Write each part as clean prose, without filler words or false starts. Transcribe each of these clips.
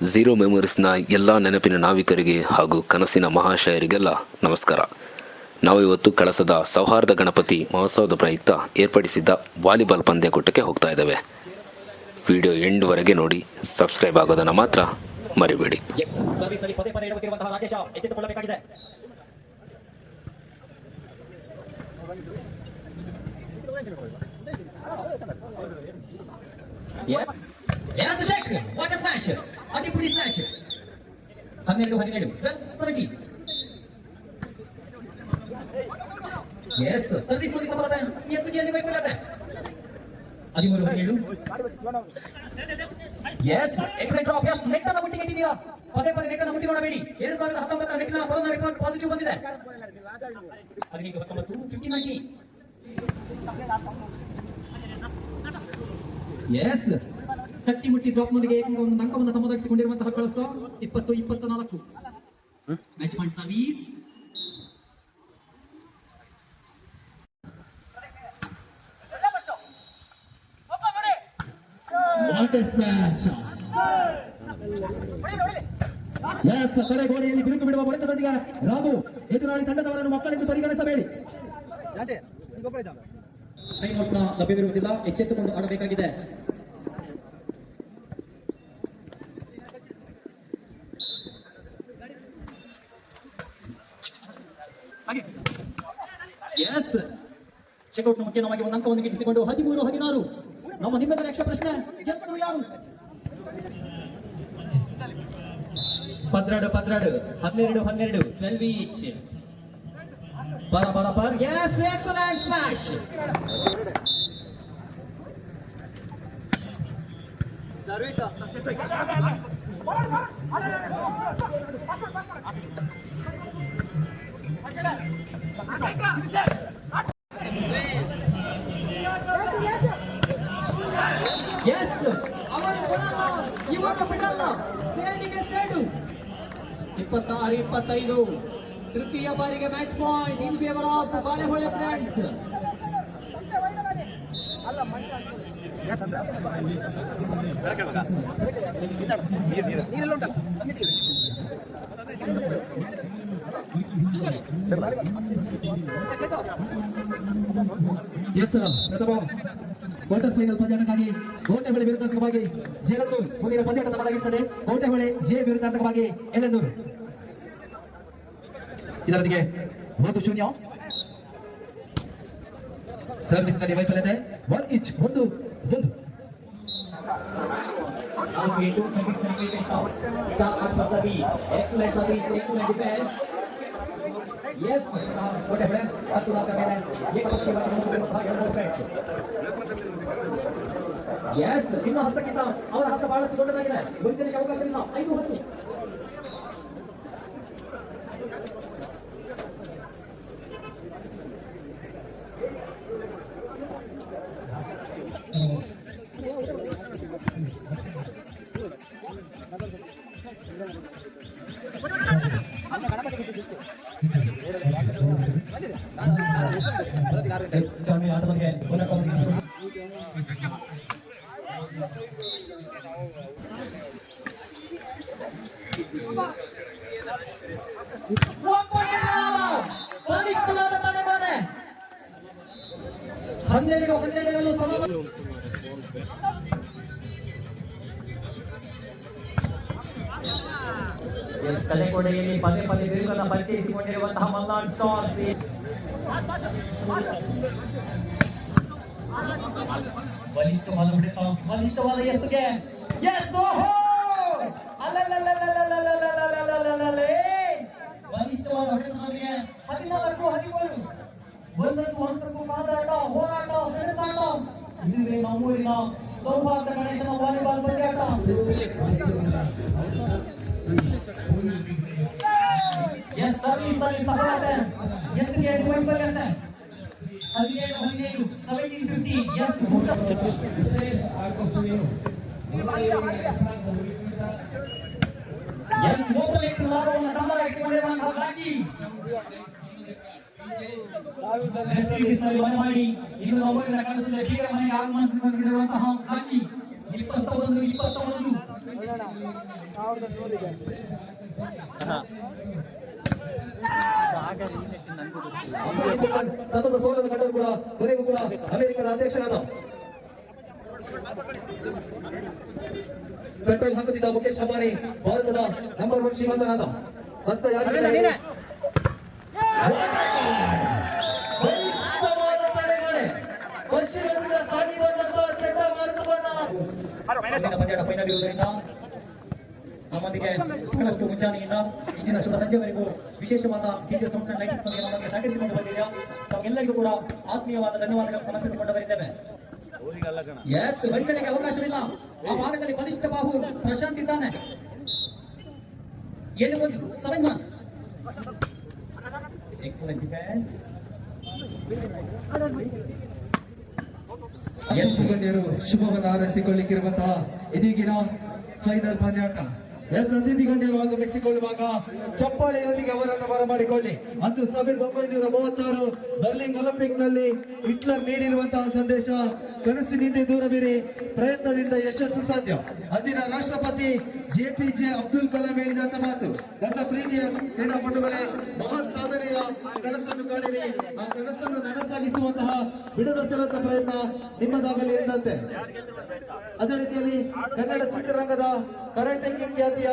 Zero ಮೆಮೊರೀಸ್ನ ಎಲ್ಲ ನೆನಪಿನ ನಾವಿಕರಿಗೆ ಹಾಗೂ ಕನಸಿನ ಮಹಾಶಯರಿಗೆಲ್ಲ ನಮಸ್ಕಾರ. ನಾವು ಇವತ್ತು ಕಳಸದ ಸೌಹಾರ್ದ ಗಣಪತಿ ಮಹೋತ್ಸವದ ಪ್ರಯುಕ್ತ ಏರ್ಪಡಿಸಿದ್ದ ವಾಲಿಬಾಲ್ ಪಂದ್ಯಕೂಟಕ್ಕೆ ಹೋಗ್ತಾ ಇದ್ದೇವೆ. ವಿಡಿಯೋ ಎಂಡ್ವರೆಗೆ ನೋಡಿ, ಸಬ್ಸ್ಕ್ರೈಬ್ ಆಗೋದನ್ನು ಮಾತ್ರ ಮರಿಬೇಡಿ. ಅಡಿಪುಡಿ ಸ್ಮ್ಯಾಶ್ 12-17 12-17. ಸರ್ವಿಸ್ मध्ये ಸಫಲತೆ ಎತ್ತುಗೆಯಲ್ಲಿ ವೈಫಲ್ಯತೆ 13-17. Excellent drop. ನೆಟ್ಟನ ಮುಟ್ಟಿ ಕೆಟ್ಟಿದ್ದೀರಾ. ಪದೇ ನೆಟ್ಟನ ಮುಟ್ಟಿ ಮಾಡಬೇಡಿ. 2019 ನೆಟ್ಟಿನ ಕೊರೋನಾ ರಿಪೋರ್ಟ್ ಪಾಸಿಟಿವ್ ಬಂದಿದೆ. 15-19 15-19. ತಟ್ಟಿ ಮುಟ್ಟಿ ಡ್ರಾಪ್ ನೊಂದಿಗೆ ಒಂದು ಅಂಕವನ್ನು ತಮ್ಮದಾಗಿಸಿಕೊಂಡಿರುವಂತಹ ಕಳಸ 20-24. Match point service. What A smash. ಕಡೆ ಗೋಡೆಯಲ್ಲಿ ಬಿರುಕು ಬಿಡುವ ಹೊಡೆತದೊಂದಿಗೆ ರಾಘು ಎದುರಾಳಿ ತಂಡದವರನ್ನು ಮಕ್ಕಳೆಂದು ಪರಿಗಣಿಸಬೇಡಿ. ಟೈಮ್ ಔಟ್ ಲಭ್ಯವಿರುವುದಿಲ್ಲ, ಎಚ್ಚೆತ್ತುಕೊಂಡು ಆಡಬೇಕಾಗಿದೆ. ಚೆಕ್ಔಟ್ ಮುಖ್ಯವಾಗಿ ಒಂದು ಅಂಕವನ್ನು ಗಿಟ್ಟಿಸಿಕೊಂಡು 13-16. ನಮ್ಮ ನಿಮ್ಮೆಲ್ಲರ ಯಕ್ಷ ಪ್ರಶ್ನೆ, ಗೆಲ್ಲುವುದು ಯಾರು? 12-12 12 ಈಚ್. ಬರಾಬರ್. Excellent smash. ಸರ್ವಿಸ್. ಅವರು ಕೊಡಲ್ಲ, ಇವರು ಬಿಡಲ್ಲ. ಸೇಡಿಗೆ ಸೇಡು. 26-25. ತೃತೀಯ ಬಾರಿಗೆ match point in favour of Balehole friends. ಪ್ರಥಮ ಕ್ವಾರ್ಟರ್ ಫೈನಲ್ ಪಂದ್ಯಾಟಕ್ಕಾಗಿ ಕೋಟೆಹೊಳೆ ವಿರುದ್ಧಾರ್ಥಕವಾಗಿ ಜೇಳನ್ನೂರು. ಮುಂದಿನ ಪಂದ್ಯಾಟ ನಮ್ಮದಾಗಿರುತ್ತದೆ. ಕೋಟೆಹೊಳೆ ಜೆ ವಿರುದ್ಧಾರ್ಥಕವಾಗಿ ಎಳನ್ನೂರು. ಇದರೊಂದಿಗೆ 1-0. ಸರ್ವಿಸ್ ನಲ್ಲಿ ವೈಫಲ್ಯತೆ. 1 ಈಚ್. 1-1. ಇನ್ನು ಹಸ್ತಕ್ಕಿಂತ ಅವರ ಹಸ್ತ ಬಹಳಷ್ಟು ದೊಡ್ಡದಾಗಿದೆ. ಗುರುತಿಗೆ ಅವಕಾಶವಿಲ್ಲ. 5-10. ಆಟದೊಂದಿಗೆ ಬಲಿಷ್ಠವಾದ ತಡೆಗೋಡೆ. 12-12 ಸಮ. ತಡೆಗೋಡೆಯಲ್ಲಿ ಪದೇ ಬಿರುಗನ್ನು ಪರಿಚಯಿಸಿಕೊಂಡಿರುವಂತಹ ಮಲ್ನಾಡ್ ಸ್ಟಾರ್ಸ್. ಬಲಿಷ್ಠವಾದ ಹೊಡೆತ, ಬಲಿಷ್ಠವಾದ ಎತ್ತುಗೆ. ಬಲಿಷ್ಠವಾದ ಹೊಡೆತದೊಂದಿಗೆ 14-13. ಒಂದೊಂದು ಹಂತಕ್ಕೂ ಕಾದಾಟ, ಹೋರಾಟ, ಸೆಣಸಾಟ. ಇದುವೇ ನಮ್ಮೂರಿನ ಸೌಹಾರ್ದ ಗಣೇಶನ ವಾಲಿಬಾಲ್ ಪಂದ್ಯಾಟ. ಸರ್ವಿಸ್ ನಲ್ಲಿ ಸಫಲತೆ. ಎತ್ತಿಗೆ ವೈಫಲ್ಯತೆ. 17-15 17-15. ಓಪನ್ ಲಾಭವನ್ನು ತಮ್ಮದಾಗಿಸಿಕೊಂಡಿರುವಂತಹ ಬ್ಲಾಕಿ. ಮನೆ ಮಾಡಿ ಇನ್ನು ನಮ್ಮೂರಿನ ಕನಸಿನ ಬೀಗರ ಮನೆಗೆ ಆಗಮಿಸಿಕೊಂಡಿರುವಂತಹ ಬ್ಲಾಕಿ. 21-21 ಸತತ ಸೋಲನ್ನು ಕಂಡರೂ ಕೂಡ ಕೊನೆಗೂ ಕೂಡ ಅಮೆರಿಕದ ಅಧ್ಯಕ್ಷರಾದ ಪೆಟ್ರೋಲ್ ಹಾಕುತ್ತಿದ್ದ ಮುಖೇಶ್ ಅಂಬಾನಿ ಭಾರತದ ನಂಬರ್ 1 ಶ್ರೀಮಂತನಾದ ಪಶ್ಚಿಮದಿಂದ ಸಾಗಿ ಬಂದಂತಹ ಚಂಡಮಾರುತವನ್ನ ಫೈನಲ್ ಇರುವುದರಿಂದ ನಮ್ಮೊಂದಿಗೆ ಬಹಳಷ್ಟು ಮುಂಜಾನೆಯಿಂದ ಇಂದಿನ ಶುಭ ಸಂಜೆವರೆಗೂ ವಿಶೇಷವಾದ ಡೀಜೆ ಸೌಂಡ್ಸ್ ಅಂಡ್ ಲೈಟಿಂಗ್ಸ್ ಬಗ್ಗೆ ನಮ್ಮನ್ನು ಸಹಕರಿಸಿಕೊಂಡು ಬಂದಿದ್ದೀರಾ. ತಮಗೆಲ್ಲರಿಗೂ ಕೂಡ ಆತ್ಮೀಯವಾದ ಧನ್ಯವಾದಗಳನ್ನು ಸಮರ್ಪಿಸಿಕೊಂಡು ಬರಿದ್ದೇವೆ. ಎಸ್, ವಂಚನೆಗೆ ಅವಕಾಶವಿಲ್ಲ. ಆ ಭಾಗದಲ್ಲಿ ಬಲಿಷ್ಠ ಬಾಹು ಪ್ರಶಾಂತ್ ಇದ್ದಾನೆ. 7-1 ಎಕ್ಸಲೆಂಟ್ ಡಿಫೆನ್ಸ್. ಎಸ್ ಗಣ್ಯರು ಶುಭವನ್ನು ಹಾರೈಸಿಕೊಳ್ಳಿಕ್ಕಿರುವಂತಹ ಇದೀಗಿನ ಫೈನಲ್ ಪಂದ್ಯಾಟ. ಎಸ್, ಅತಿಥಿ ಗಣ್ಯರು ಆಗಮಿಸಿಕೊಳ್ಳುವಾಗ ಚಪ್ಪಾಳೆಯೊಂದಿಗೆ ಅವರನ್ನು ಬರಮಾಡಿಕೊಳ್ಳಿ. ಅಂದು 1936 ಬರ್ಲಿನ್ ಒಲಿಂಪಿಕ್ ನಲ್ಲಿ ಹಿಟ್ಲರ್ ನೀಡಿರುವಂತಹ ಸಂದೇಶ, ಕನಸಿನಿಂದ ದೂರವಿರಿ, ಪ್ರಯತ್ನದಿಂದ ಯಶಸ್ಸು ಸಾಧ್ಯ. ಅಂದಿನ ರಾಷ್ಟ್ರಪತಿ JPJ ಅಬ್ದುಲ್ ಕಲಾಂ ಹೇಳಿದಂತ ಮಾತು, ನನ್ನ ಪ್ರೀತಿಯ ಕ್ರೀಡಾಪಟುಗಳೇ, ಮಹತ್ ಸಾಧನೆಯ ಕನಸನ್ನು ಕಾಣಿರಿ, ಆ ಕನಸನ್ನು ನನಸಾಗಿಸುವಂತಹ ಬಿಡದ ಚಲತ ಪ್ರಯತ್ನ ನಿಮ್ಮದಾಗಲಿ ಎಂದಂತೆ. ಅದೇ ರೀತಿಯಲ್ಲಿ ಕನ್ನಡ ಚಿತ್ರರಂಗದ ಕರಾಟೆ ಕಿಂಗ್ ಖ್ಯಾತಿಯ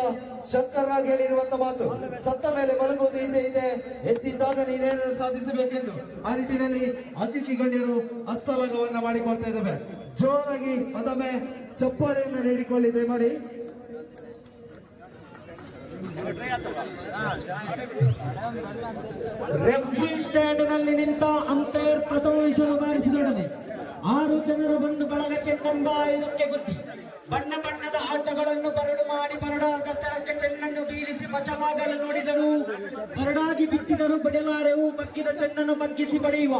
ಶಂಕರ್ ರಾಗ್ ಹೇಳಿರುವಂತ ಮಾತು, ಸತ್ತ ಮೇಲೆ ಮಲಗುವುದು ಹಿಂದೆ ಇದೆ, ಎದ್ದಿದ್ದಾಗ ನೀನೇನು ಸಾಧಿಸಬೇಕೆಂದು. ಆ ನಿಟ್ಟಿನಲ್ಲಿ ಅತಿಥಿ ಗಣ್ಯರು ಹಸ್ತಲಾಘವನ್ನ ಮಾಡಿಕೊಳ್ತಾ ಇದ್ದೇವೆ. ಜೋರಾಗಿ ಮತ್ತೊಮ್ಮೆ ಚಪ್ಪಾಳೆಯನ್ನು ನೀಡಿಕೊಳ್ಳಿ ದಯಮಾಡಿ. ರೆಫ್ರಿ ಸ್ಟ್ಯಾಂಡ್ ನಲ್ಲಿ ನಿಂತ ಅಂಪೈರ್ ಪ್ರಥಮ ವಿಷಯ ಬಾರಿಸಿದೊಡನೆ 6 ಜನರು ಬಂದು ಬಳಗ ಚೆಂಡೆಂಬ ಇದಕ್ಕೆ ಗುದ್ದಿ ಬಣ್ಣ ಬಣ್ಣದ ಆಟಗಳನ್ನು ಬರಡು ಮಾಡಿ ಬರಡಾದ ಸ್ಥಳಕ್ಕೆ ಚೆಂಡನ್ನು ಬೀಳಿಸಿ ಬಚಾವಾಗಲು ನೋಡಿದರು. ಬರಡಾಗಿ ಬಿಟ್ಟಿದರು, ಬಡಿಲಾರೆವು, ಬಕ್ಕಿದ ಚೆಂಡನ್ನು ಬಗ್ಗಿಸಿ ಬಡಿಯುವ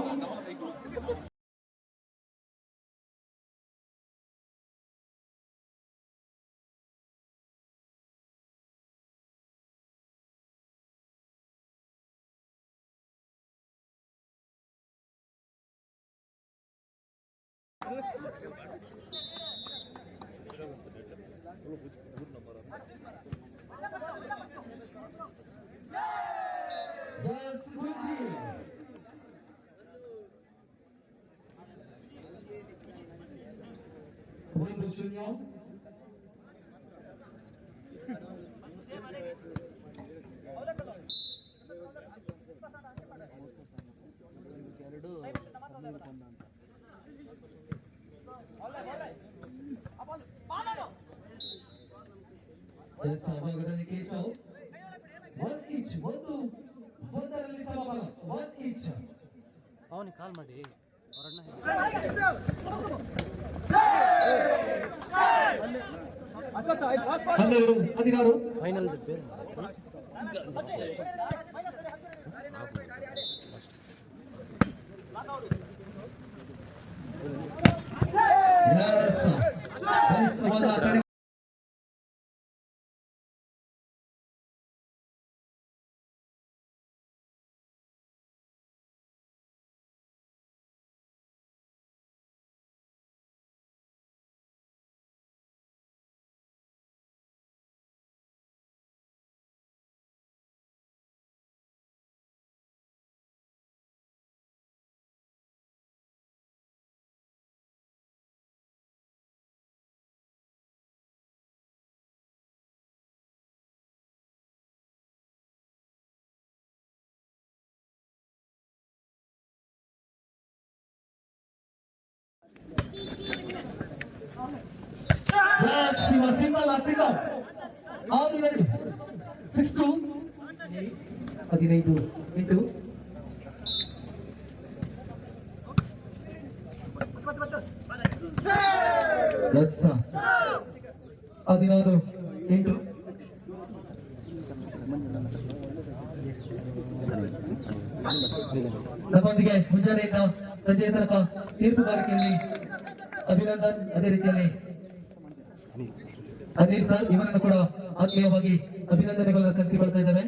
ಭಾಗದಲ್ಲಿ ಕೇಶವ್ 1 ಇಂಚ್, ಒಂದರಲ್ಲಿ ಸಮಬಲ 1 ಇಂಚ್. ಅವನಿಗೆ ಕಾಲ್ ಮಾಡಿ ಅವರನ್ನ 12-16 final single 6-2 15 into plus 16 into ನಮ್ಮೊಂದಿಗೆ ಮುಂಜಾನೆಯಿಂದ ಸಂಜೆಯ ತನಕ ತೀರ್ಪುಗಾರಿಕೆಯಲ್ಲಿ ಅಭಿನಂದನ್, ಅದೇ ರೀತಿಯಲ್ಲಿ ಅನಿಲ್ ಸರ್ ಇವರನ್ನು ಕೂಡ ಆತ್ಮೀಯವಾಗಿ ಅಭಿನಂದನೆಗಳನ್ನು ಸಲ್ಲಿಸಿಕೊಳ್ತಾ ಇದ್ದೇವೆ.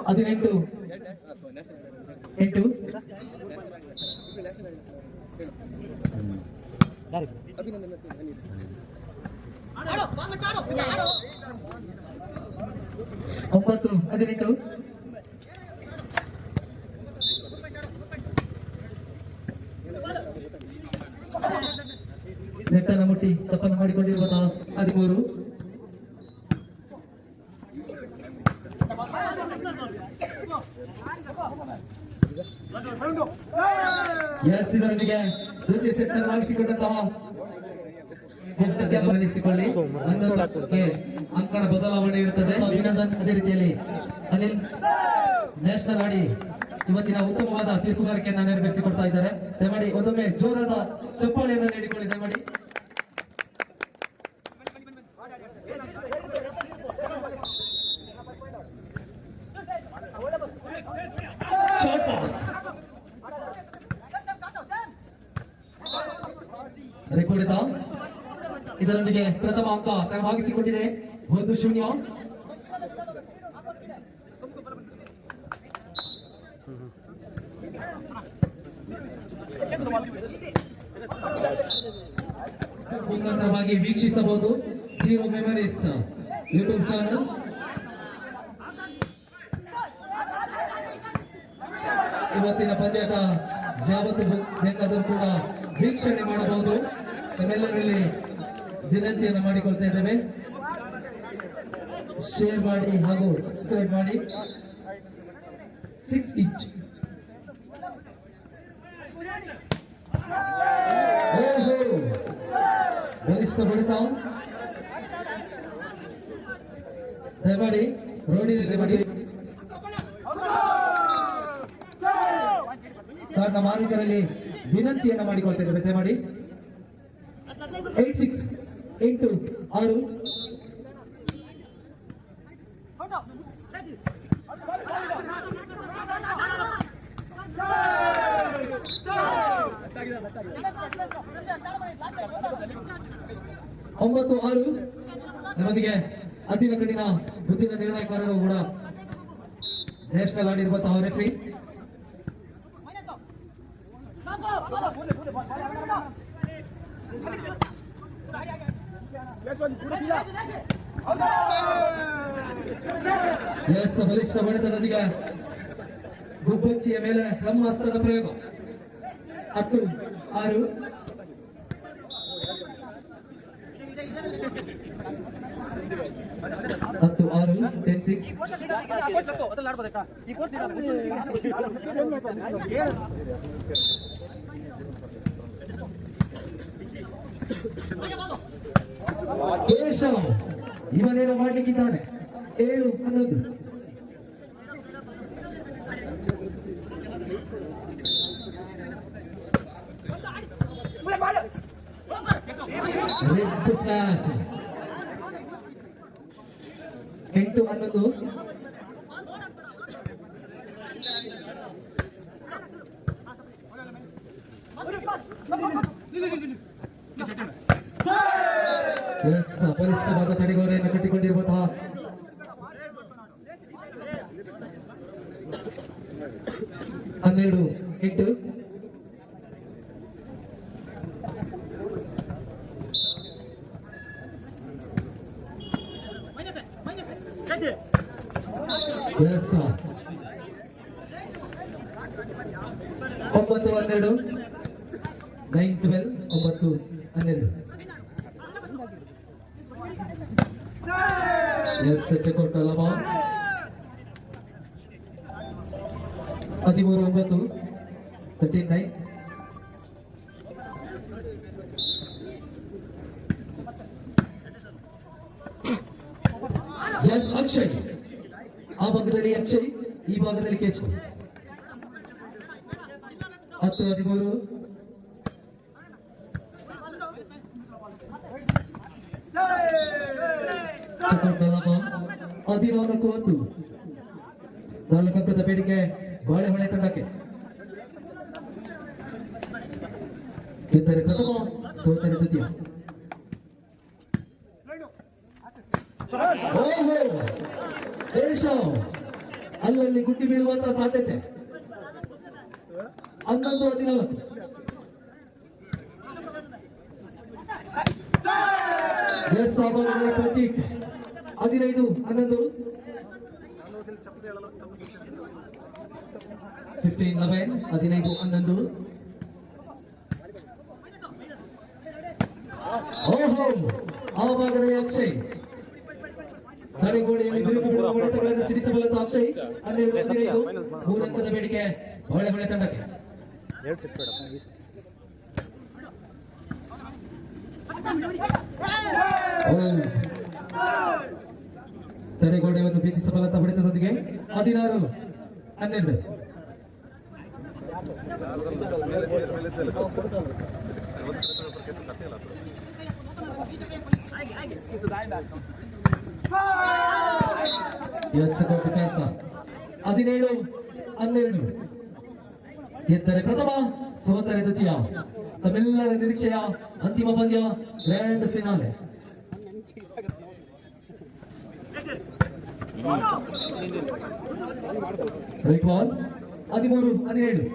ಹದಿನೆಂಟು ಎಂಟು ಒಂಬತ್ತು 18. ನೆಟ್ಟನ್ನು ಮುಟ್ಟಿ ತಪ್ಪನ್ನು ಮಾಡಿಕೊಂಡಿರುವಂತಹ 13. ಎಸ್, ಇದರೊಂದಿಗೆ ದ್ವಿತೀಯ ಸೆಟ್ ಅನ್ನು ಆಗಿಸಿಕೊಂಡಂತಹ ಗಮನಿಸಿಕೊಳ್ಳಿ. 11ಕ್ಕೆ ಅಂಕಣ ಬದಲಾವಣೆ ಇರುತ್ತದೆ. ಅಭಿನಂದನ್ ಅದೇ ರೀತಿಯಲ್ಲಿ ಅನಿಲ್ ನ್ಯಾಷನಲ್ ಆಡಿ ಇವತ್ತಿನ ಉತ್ತಮವಾದ ತೀರ್ಪುಗಾರಿಕೆಯನ್ನು ನೆರವೇರಿಸಿಕೊಡ್ತಾ ಇದ್ದಾರೆ. ದಯಮಾಡಿ ಒಂದೊಮ್ಮೆ ಜೋರಾದ ಚಪ್ಪಾಳೆಯನ್ನು ನೀಡಿಕೊಳ್ಳಿ. ದಯಮಾಡಿ ಶಾರ್ಟ್ ಪಾಸ್ ರೆಕಾರ್ಡ್. ಇದರೊಂದಿಗೆ ಪ್ರಥಮ ಅಂಕ ತನ್ನದಾಗಿಸಿಕೊಂಡಿದೆ. 1-0. ನಿರಂತರವಾಗಿ ವೀಕ್ಷಿಸಬಹುದು ಜಿಯೋ ಮೆಮರೀಸ್ ಯೂಟ್ಯೂಬ್ ಚಾನಲ್. ಇವತ್ತಿನ ಪಂದ್ಯಾಟ ಯಾವತ್ತು ಬೇಕಾದರೂ ಕೂಡ ವೀಕ್ಷಣೆ ಮಾಡಬಹುದು. ನಮ್ಮೆಲ್ಲರಲ್ಲಿ ವಿನಂತಿಯನ್ನು ಮಾಡಿಕೊಳ್ತಾ ಇದ್ದೇವೆ. ಶೇರ್ ಮಾಡಿ ಹಾಗೂ ಸಬ್ಸ್ಕ್ರೈಬ್ ಮಾಡಿ. 6 ಇಂಚ್. ಬಲಿಷ್ಠ ಬಡಿತ. ದಯಮಾಡಿ ರೋಡಿನಲ್ಲಿ ಕಾರಣ ಮಾಲೀಕರಲ್ಲಿ ವಿನಂತಿಯನ್ನು ಮಾಡಿಕೊಳ್ತಾ ಇದ್ದೇವೆ. ದಯಮಾಡಿ 8-6 8-6. ಒಂಬತ್ತು 6. ನಮ್ಮೊಂದಿಗೆ ಅದ್ದಿನ ಕಣ್ಣಿನ ಬುದ್ಧಿನ ನಿರ್ಣಯಕಾರರು ಕೂಡ ನ್ಯಾಷನಲ್ ಆಡಿರುವಂತಹ ರೆಫ್ರಿ. ಎಸ್, ಬಲಿಷ್ಠ ಬಡಿತದೊಂದಿಗೆ ಗುಬ್ಬಚ್ಚಿಯ ಮೇಲೆ ಬ್ರಹ್ಮಾಸ್ತ್ರದ ಪ್ರಯೋಗ. 10-6. 10-6. ಕೇಶವ್ ಇವನೇನು ಮಾಡ್ಲಿಕ್ಕಿದ್ದಾನೆ. 7-11. Red slash. 8-11. ಎಸ್, ಬಲಿಷ್ಠವಾದ ತಡೆಗೋಡೆಯನ್ನು ಕಟ್ಟಿಕೊಂಡಿರುವಂತಹ 12-8. ಎಸ್, 9-12. 9-12. 9-12. ಎಸ್, ಚೆಕ್ಔಟ್ ಅಲ್ಲವ. 13-9. 13-9. ಎಸ್, ಅಕ್ಷಯ್. ಆ ಭಾಗದಲ್ಲಿ ಅಕ್ಷಯ್, ಈ ಭಾಗದಲ್ಲಿ ಕೇಶವ್. 10-13. ಚೆಕ್ಔಟ್ ಅಲ್ಲವ. 14-10. 4 ಅಂಕದ ಬೇಡಿಕೆ ಬಾಳೆಹೊಳೆ ತಂಡಕ್ಕೆ. ಗೆದ್ದರೆ ಪ್ರಥಮ, ಸೋತರೆ ದ್ವಿತೀಯ. ಕೇಶವ್ ಅಲ್ಲಲ್ಲಿ ಗುಡ್ಡಿ ಬೀಳುವಂತಹ ಸಾಧ್ಯತೆ. 11-14. ಎಸ್ ಆಭಾಗದಲ್ಲಿ ಪ್ರತೀಕ್ 15-11 15-11 15-11 ಓಹೋ ಆ ಭಾಗದಲ್ಲಿ ಅಕ್ಷಯ್ ತಡೆಗೋಡೆಯಲ್ಲಿ ಬಿರುಕು ಬಿಡುವ ಹೊಡೆತಗಳನ್ನು ಸಿಡಿಸಬಲ್ಲದ ಅಕ್ಷಯ್ 12-15 ಮೂರಂಕದ ಬೇಡಿಕೆ ಹೊಳೆ ತಂಡಕ್ಕೆ ತಡೆಗೋಡೆಯನ್ನು ಭೇದಿಸಬಲ್ಲದ ಹೊಡೆತದೊಂದಿಗೆ 16-12 17-12 ಗೆದ್ದರೆ ಪ್ರಥಮ ಸೋತರೆ ದ್ವಿತೀಯ ತಮ್ಮೆಲ್ಲರ ನಿರೀಕ್ಷೆಯ ಅಂತಿಮ ಪಂದ್ಯ ಗ್ರ್ಯಾಂಡ್ ಫಿನಾಲೆ ರೈಟ್ ಬಾಲ್ 13-17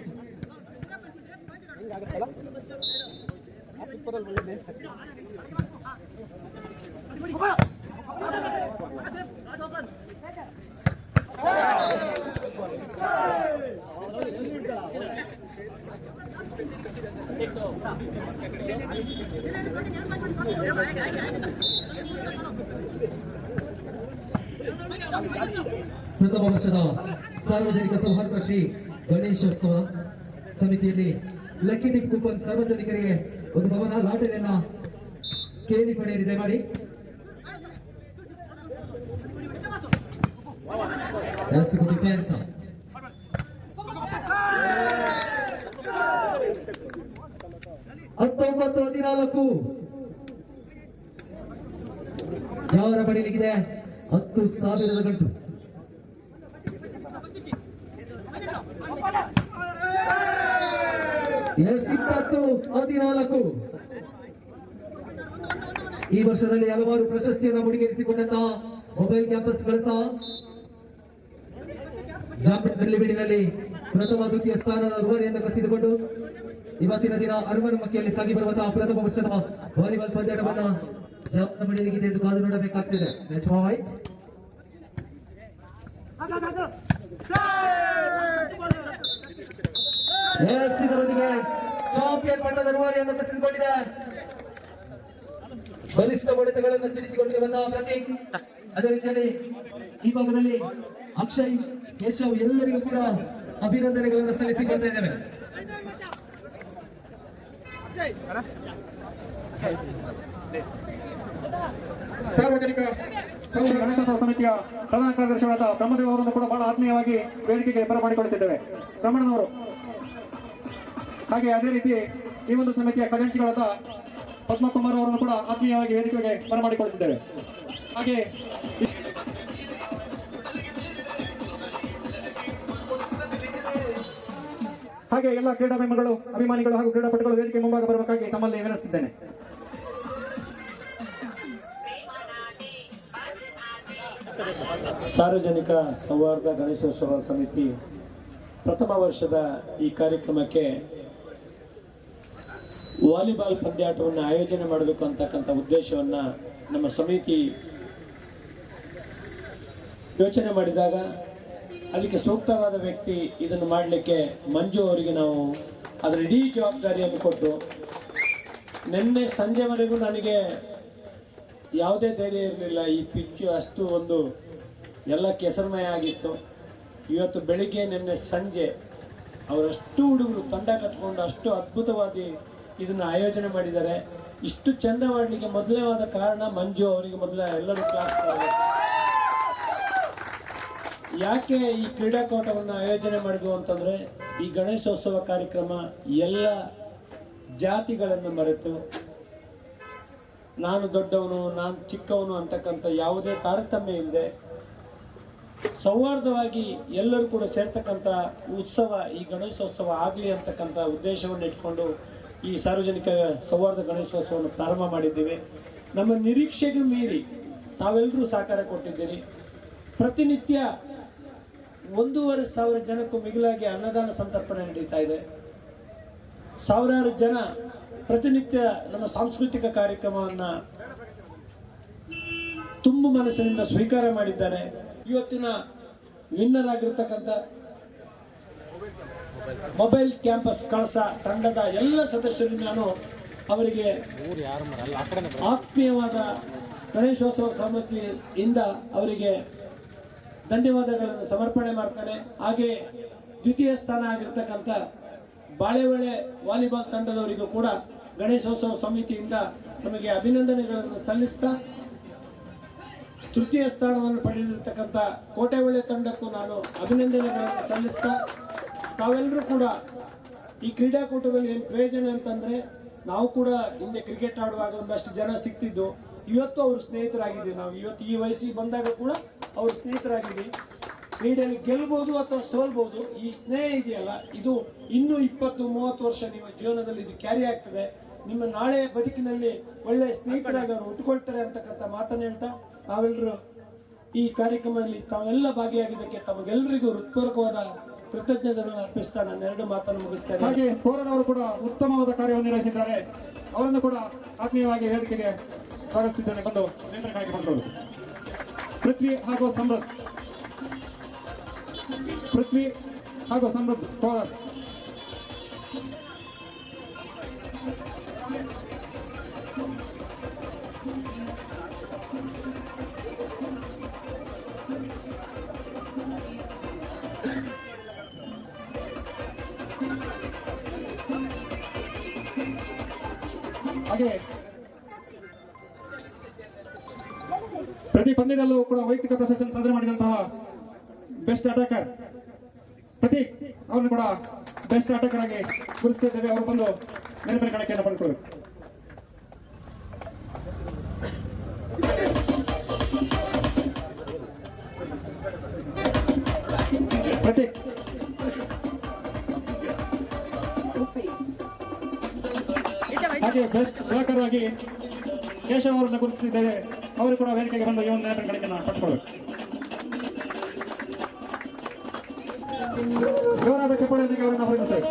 ಪ್ರಥಮ ವರ್ಷದ ಸಾರ್ವಜನಿಕ ಸೌಹಾರ್ದ ಶ್ರೀ ಗಣೇಶೋತ್ಸವ ಸಮಿತಿಯಲ್ಲಿ ಲಕ್ಕಿ ಟಿಪ್ ಕೂಪನ್ ಸಾರ್ವಜನಿಕರಿಗೆ ಒಂದು ಭವನ ಲಾಟರಿಯನ್ನ ಕೇಳಿ ಪಡೆಯಲಿದೆ ಮಾಡಿ ಡಿಫೆನ್ಸ್ 19-14 ಯಾರ ಬಡಿಲಿಗಿದೆ 10,000 ಗಂಟು ಎಸ್ 20-14 ಈ ವರ್ಷದಲ್ಲಿ ಹಲವಾರು ಪ್ರಶಸ್ತಿಯನ್ನು ಮುಡಿಗೇರಿಸಿಕೊಂಡಂತಹ ಮೊಬೈಲ್ ಕ್ಯಾಂಪಸ್ಗಳ ಸಹ ಜಾಂಬೆಲ್ಲಿಬೀಡಿನಲ್ಲಿ ಪ್ರಥಮ ದ್ವಿತೀಯ ಸ್ಥಾನದ ರೂವಾರಿಯನ್ನು ಕಸಿದುಕೊಂಡು ಇವತ್ತಿನ ದಿನ ಅರಮನೆಯಲ್ಲಿ ಸಾಗಿ ಬರುವಂತಹ ಪ್ರಥಮ ವರ್ಷದ ವಾಲಿಬಾಲ್ ಪಂದ್ಯಾಟವನ್ನ ಜಾಂಬೆಲ್ಲಿಗಿದೆ ಎಂದು ಕಾದು ನೋಡಬೇಕಾಗ್ತಿದೆ. ಮ್ಯಾಚ್ ಪಾಯಿಂಟ್ ಇದರೊಂದಿಗೆ ಚಾಂಪಿಯನ್ ಮಟ್ಟದ ರೂವಾರಿಯನ್ನು ಕಸಿದುಕೊಂಡಿದೆ. ಬಲಿಷ್ಠ ಹೊಡೆತಗಳನ್ನು ಸಿಡಿಸಿಕೊಂಡಿರುವಂತಹ ಪ್ರತೀಕ್, ಅದೇ ರೀತಿಯಲ್ಲಿ ಈ ಭಾಗದಲ್ಲಿ ಅಕ್ಷಯ್, ಕೇಶವ್ ಎಲ್ಲರಿಗೂ ಕೂಡ ಅಭಿನಂದನೆಗಳನ್ನು ಸಲ್ಲಿಸಿಕೊಳ್ತಾ ಇದ್ದೇವೆ. ಸಾರ್ವಜನಿಕ ಗಣೇಶೋತ್ಸವ ಸಮಿತಿಯ ಪ್ರಧಾನ ಕಾರ್ಯದರ್ಶಿಯಾದ ಬ್ರಹ್ಮದೇವ್ ಅವರನ್ನು ಕೂಡ ಬಹಳ ಆತ್ಮೀಯವಾಗಿ ವೇದಿಕೆಗೆ ಬರಮಾಡಿಕೊಳ್ಳುತ್ತಿದ್ದೇವೆ. ಬ್ರಹ್ಮಣ್ಣನವರು ಹಾಗೆ ಅದೇ ರೀತಿ ಈ ಒಂದು ಸಮಿತಿಯ ಖಜಾಂಚಿಗಳಾದ ಪದ್ಮಕುಮಾರ್ ಅವರನ್ನು ಕೂಡ ಆತ್ಮೀಯವಾಗಿ ವೇದಿಕೆಗೆ ಬರಮಾಡಿಕೊಳ್ಳುತ್ತಿದ್ದೇವೆ. ಹಾಗೆ ಎಲ್ಲ ಕ್ರೀಡಾಭಿಮಾನಿಗಳು ಹಾಗೂ ಕ್ರೀಡಾಪಟುಗಳು ವೇದಿಕೆ ಮುಂಭಾಗ ಬರಬೇಕಾಗಿ ತಮ್ಮಲ್ಲಿ ವಿನಂತಿಸುತ್ತೇನೆ. ಸಾರ್ವಜನಿಕ ಸೌಹಾರ್ದ ಗಣೇಶೋತ್ಸವ ಸಮಿತಿ ಪ್ರಥಮ ವರ್ಷದ ಈ ಕಾರ್ಯಕ್ರಮಕ್ಕೆ ವಾಲಿಬಾಲ್ ಪಂದ್ಯಾಟವನ್ನು ಆಯೋಜನೆ ಮಾಡಬೇಕು ಅಂತಕ್ಕಂಥ ಉದ್ದೇಶವನ್ನು ನಮ್ಮ ಸಮಿತಿ ಯೋಚನೆ ಮಾಡಿದಾಗ ಅದಕ್ಕೆ ಸೂಕ್ತವಾದ ವ್ಯಕ್ತಿ ಇದನ್ನು ಮಾಡಲಿಕ್ಕೆ ಮಂಜು ಅವರಿಗೆ ನಾವು ಅದರ ಇಡೀ ಜವಾಬ್ದಾರಿಯನ್ನು ಕೊಟ್ಟು, ನಿನ್ನೆ ಸಂಜೆವರೆಗೂ ನನಗೆ ಯಾವುದೇ ಧೈರ್ಯ ಇರಲಿಲ್ಲ. ಈ ಪಿಚ್ಚು ಅಷ್ಟು ಒಂದು ಎಲ್ಲ ಕೆಸರಮಯ ಆಗಿತ್ತು. ಇವತ್ತು ಬೆಳಿಗ್ಗೆ ನಿನ್ನೆ ಸಂಜೆ ಅವರಷ್ಟು ಹುಡುಗರು ತಂಡ ಕಟ್ಕೊಂಡು ಅಷ್ಟು ಅದ್ಭುತವಾಗಿ ಇದನ್ನು ಆಯೋಜನೆ ಮಾಡಿದ್ದಾರೆ. ಇಷ್ಟು ಚೆಂದ ಮಾಡಲಿಕ್ಕೆ ಮೊದಲನೇವಾದ ಕಾರಣ ಮಂಜು ಅವರಿಗೆ ಎಲ್ಲರೂ ಕ್ಲಾಸ್ ಯಾಕೆ ಈ ಕ್ರೀಡಾಕೂಟವನ್ನು ಆಯೋಜನೆ ಮಾಡಿದ್ವು ಅಂತಂದರೆ, ಈ ಗಣೇಶೋತ್ಸವ ಕಾರ್ಯಕ್ರಮ ಎಲ್ಲ ಜಾತಿಗಳನ್ನು ಮರೆತು ನಾನು ದೊಡ್ಡವನು ನಾನು ಚಿಕ್ಕವನು ಅಂತಕ್ಕಂಥ ಯಾವುದೇ ತಾರತಮ್ಯ ಇಲ್ಲದೆ ಸೌಹಾರ್ದವಾಗಿ ಎಲ್ಲರೂ ಕೂಡ ಸೇರ್ತಕ್ಕಂಥ ಉತ್ಸವ ಈ ಗಣೇಶೋತ್ಸವ ಆಗಲಿ ಅಂತಕ್ಕಂಥ ಉದ್ದೇಶವನ್ನು ಇಟ್ಕೊಂಡು ಈ ಸಾರ್ವಜನಿಕ ಸೌಹಾರ್ದ ಗಣೇಶೋತ್ಸವವನ್ನು ಪ್ರಾರಂಭ ಮಾಡಿದ್ದೀವಿ. ನಮ್ಮ ನಿರೀಕ್ಷೆಗೂ ಮೀರಿ ತಾವೆಲ್ಲರೂ ಸಹಕಾರ ಕೊಟ್ಟಿದ್ದೀರಿ. ಪ್ರತಿನಿತ್ಯ 1,500 ಜನಕ್ಕೂ ಮಿಗಿಲಾಗಿ ಅನ್ನದಾನ ಸಂತರ್ಪಣೆ ನಡೀತಾ ಇದೆ. ಸಾವಿರಾರು ಜನ ಪ್ರತಿನಿತ್ಯ ನಮ್ಮ ಸಾಂಸ್ಕೃತಿಕ ಕಾರ್ಯಕ್ರಮವನ್ನು ತುಂಬ ಮನಸ್ಸಿನಿಂದ ಸ್ವೀಕಾರ ಮಾಡಿದ್ದಾರೆ. ಇವತ್ತಿನ ವಿನ್ನರ್ ಆಗಿರ್ತಕ್ಕಂಥ ಮೊಬೈಲ್ ಕ್ಯಾಂಪಸ್ ಕಳಸ ತಂಡದ ಎಲ್ಲ ಸದಸ್ಯರು ನಾನು ಅವರಿಗೆ ಆತ್ಮೀಯವಾದ ಗಣೇಶೋತ್ಸವ ಸಮಿತಿಯಿಂದ ಅವರಿಗೆ ಧನ್ಯವಾದಗಳನ್ನು ಸಮರ್ಪಣೆ ಮಾಡ್ತಾನೆ. ಹಾಗೆ ದ್ವಿತೀಯ ಸ್ಥಾನ ಆಗಿರ್ತಕ್ಕಂಥ ಬಾಳೆಹೊಳೆ ವಾಲಿಬಾಲ್ ತಂಡದವರಿಗೂ ಕೂಡ ಗಣೇಶೋತ್ಸವ ಸಮಿತಿಯಿಂದ ನಮಗೆ ಅಭಿನಂದನೆಗಳನ್ನು ಸಲ್ಲಿಸ್ತಾ, ತೃತೀಯ ಸ್ಥಾನವನ್ನು ಪಡೆದಿರ್ತಕ್ಕಂಥ ಕೋಟೆಹೊಳೆ ತಂಡಕ್ಕೂ ನಾನು ಅಭಿನಂದನೆಗಳನ್ನು ಸಲ್ಲಿಸ್ತಾ, ತಾವೆಲ್ಲರೂ ಕೂಡ ಈ ಕ್ರೀಡಾಕೂಟದಲ್ಲಿ ಏನು ಪ್ರಯೋಜನ ಅಂತಂದರೆ, ನಾವು ಕೂಡ ಹಿಂದೆ ಕ್ರಿಕೆಟ್ ಆಡುವಾಗ ಒಂದಷ್ಟು ಜನ ಸಿಗ್ತಿದ್ದು, ಇವತ್ತು ಅವರು ಸ್ನೇಹಿತರಾಗಿದ್ದೀವಿ. ನಾವು ಇವತ್ತು ಈ ವಯಸ್ಸಿಗೆ ಬಂದಾಗ ಕೂಡ ಅವರು ಸ್ನೇಹಿತರಾಗಿದ್ದೀವಿ. ಕ್ರೀಡೆಯಲ್ಲಿ ಗೆಲ್ಬೋದು ಅಥವಾ ಸೋಲ್ಬೋದು, ಈ ಸ್ನೇಹ ಇದೆಯಲ್ಲ ಇದು ಇನ್ನೂ 20-30 ವರ್ಷ ನಿಮ್ಮ ಜೀವನದಲ್ಲಿ ಇದು ಕ್ಯಾರಿ ಆಗ್ತದೆ. ನಿಮ್ಮ ನಾಳೆ ಬದುಕಿನಲ್ಲಿ ಒಳ್ಳೆಯ ಸ್ನೇಹಿತರಾಗಿ ಅವರು ಉಟ್ಕೊಳ್ತಾರೆ ಅಂತಕ್ಕಂಥ ಮಾತನ್ನು ಹೇಳ್ತಾ, ನಾವೆಲ್ಲರೂ ಈ ಕಾರ್ಯಕ್ರಮದಲ್ಲಿ ತಾವೆಲ್ಲ ಭಾಗಿಯಾಗಿದ್ದಕ್ಕೆ ತಮಗೆಲ್ಲರಿಗೂ ಹೃತ್ಪೂರ್ವಕವಾದ ಕೃತಜ್ಞತೆಗಳನ್ನು ಅರ್ಪಿಸ್ತಾ ನಾನು 2 ಮಾತನ್ನು ಮುಗಿಸ್ತೇನೆ. ಹಾಗೆ ತೋರನ್ ಅವರು ಕೂಡ ಉತ್ತಮವಾದ ಕಾರ್ಯವನ್ನು ನಿರ್ವಹಿಸಿದ್ದಾರೆ. ಅವರನ್ನು ಕೂಡ ಆತ್ಮೀಯವಾಗಿ ವೇದಿಕೆಗೆ ಸ್ವಾಗತಿಸಿದ್ದೇನೆ. ಬಂದು ನೇತ್ರ ಕಾಣಿಕೆ ಮಾಡಿಕೊಳ್ಳೋದು. ಪೃಥ್ವಿ ಹಾಗೂ ಸಮೃದ್ಧ ತೋರನ್. ಹಾಗೆ ಪ್ರತಿ ಪಂದ್ಯದಲ್ಲೂ ಕೂಡ ವೈಯಕ್ತಿಕ ಪ್ರಶಸ್ತಿಯನ್ನು ಸಾಧನೆ ಮಾಡಿದಂತಹ ಬೆಸ್ಟ್ ಅಟ್ಯಾಕರ್ ಪ್ರತೀಕ್ ಅವರನ್ನು ಕೂಡ ಬೆಸ್ಟ್ ಅಟ್ಯಾಕರ್ ಆಗಿ ಗುರುತಿಸಿದ್ದೇವೆ. ಅವರು ಬಂದು ನೆನಪಿನ ಕಣಕ್ಕೆಯನ್ನು ಪಡೆದುಕೊಳ್ಳಬೇಕು. ಪ್ರತೀಕ್ ಹಾಗೆ ಬೆಸ್ಟ್ ಬ್ಲಾಕರ್ ಆಗಿ ಕೇಶವ್ ಅವರನ್ನು ಗುರುತಿಸಿದ್ದೇವೆ. ಅವರು ಕೂಡ ವೇದಿಕೆಗೆ ಬಂದು ಈ ಒಂದು ನೆನಪಿನ ಕಣಕ್ಕೆಯನ್ನು ಪಡೆದುಕೊಳ್ಳಬೇಕು. ಜೋರಾದ ಚಪ್ಪಾಳೆಯೊಂದಿಗೆ ಅವರನ್ನು ಹೊರಡುತ್ತೇವೆ.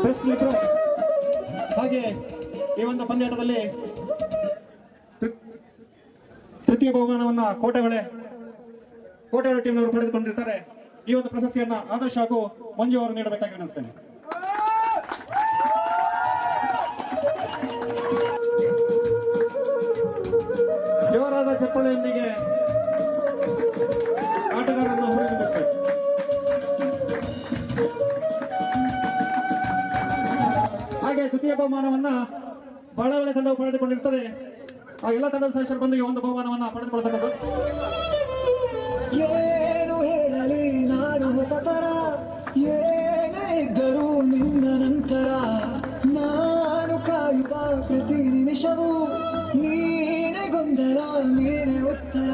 Best Libre. ಹಾಗೆ ಈ ಒಂದು ಪಂದ್ಯಾಟದಲ್ಲಿ ತೃತೀಯ ಬಹುಮಾನವನ್ನು ಕೋಟೆಹೊಳೆ ಟೀಮ್ನವರು ಪಡೆದುಕೊಂಡಿರ್ತಾರೆ. ಈ ಒಂದು ಪ್ರಶಸ್ತಿಯನ್ನ ಆದರ್ಶ ಹಾಗೂ ಮಂಜು ಅವರು ನೀಡಬೇಕಾಗಿ ವಿನಂತಿಸ್ತೇನೆ. ಜೋರಾದ ಚಪ್ಪಾಳೆಯೊಂದಿಗೆ ಆಟಗಾರರನ್ನು ಹುರಿದುಂಬಿಸಬೇಕು. ಹಾಗೆ ದ್ವಿತೀಯ ಬಹುಮಾನವನ್ನ ಬಾಳೆಹೊಳೆ ತಂಡವು ಪಡೆದುಕೊಂಡಿರುತ್ತದೆ. ಆ ಎಲ್ಲ ತಂಡದ ಸದಸ್ಯರು ಬಂದು ಈ ಒಂದು ಬಹುಮಾನವನ್ನ ಪಡೆದುಕೊಳ್ಳತಕ್ಕದ್ದು. ಏನು ಹೇಳಲಿ ನಾನು ಹೊಸತರ, ಏನೇ ಇದ್ದರೂ ನಿನ್ನ ನಂತರ ನಾನು ಕಾಯುವ ಪ್ರತಿ ನಿಮಿಷವೂ ನೀನೇ ಗೊಂದಲ, ನೀನೇ ಉತ್ತರ.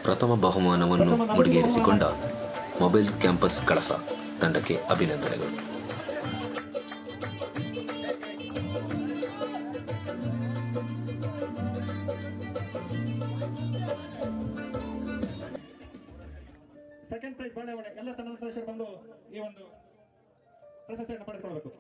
ಪ್ರಥಮ ಬಹುಮಾನವನ್ನು ಮುಡಿಗೇರಿಸಿಕೊಂಡ ಮೊಬೈಲ್ ಕ್ಯಾಂಪಸ್ ಕಳಸ ತಂಡಕ್ಕೆ ಅಭಿನಂದನೆಗಳು. ಸೆಕೆಂಡ್ ಪ್ರೈಸ್ ಬಾಳೆಹೊಳೆ ಎಲ್ಲ ತಂಡದ ಸದಸ್ಯರು ಬಂದು ಈ ಒಂದು ಪ್ರಶಸ್ತಿಯನ್ನು ಪಡೆದುಕೊಳ್ಳಬೇಕು.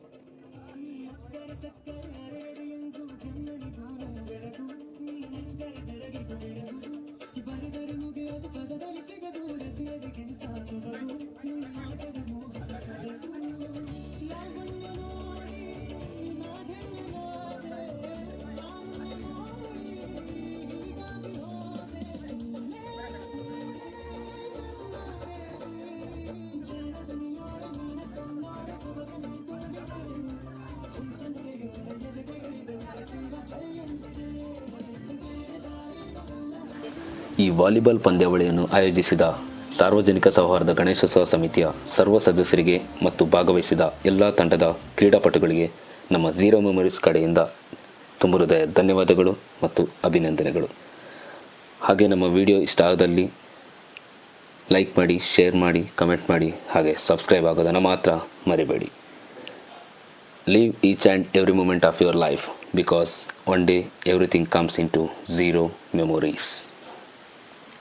ಈ ವಾಲಿಬಾಲ್ ಪಂದ್ಯಾವಳಿಯನ್ನು ಆಯೋಜಿಸಿದ ಸಾರ್ವಜನಿಕ ಸೌಹಾರ್ದ ಗಣೇಶೋತ್ಸವ ಸಮಿತಿಯ ಸರ್ವ ಸದಸ್ಯರಿಗೆ ಮತ್ತು ಭಾಗವಹಿಸಿದ ಎಲ್ಲ ತಂಡದ ಕ್ರೀಡಾಪಟುಗಳಿಗೆ ನಮ್ಮ ಝೀರೋ ಮೆಮೊರೀಸ್ ಕಡೆಯಿಂದ ತುಂಬ ಹೃದಯ ಧನ್ಯವಾದಗಳು ಮತ್ತು ಅಭಿನಂದನೆಗಳು. ಹಾಗೆ ನಮ್ಮ ವಿಡಿಯೋ ಇಷ್ಟ ಆದಲ್ಲಿ ಲೈಕ್ ಮಾಡಿ, ಶೇರ್ ಮಾಡಿ, ಕಮೆಂಟ್ ಮಾಡಿ, ಹಾಗೆ ಸಬ್ಸ್ಕ್ರೈಬ್ ಆಗೋದನ್ನು ಮಾತ್ರ ಮರಿಬೇಡಿ. Live each and every moment of your life, because one day everything comes into zero memories.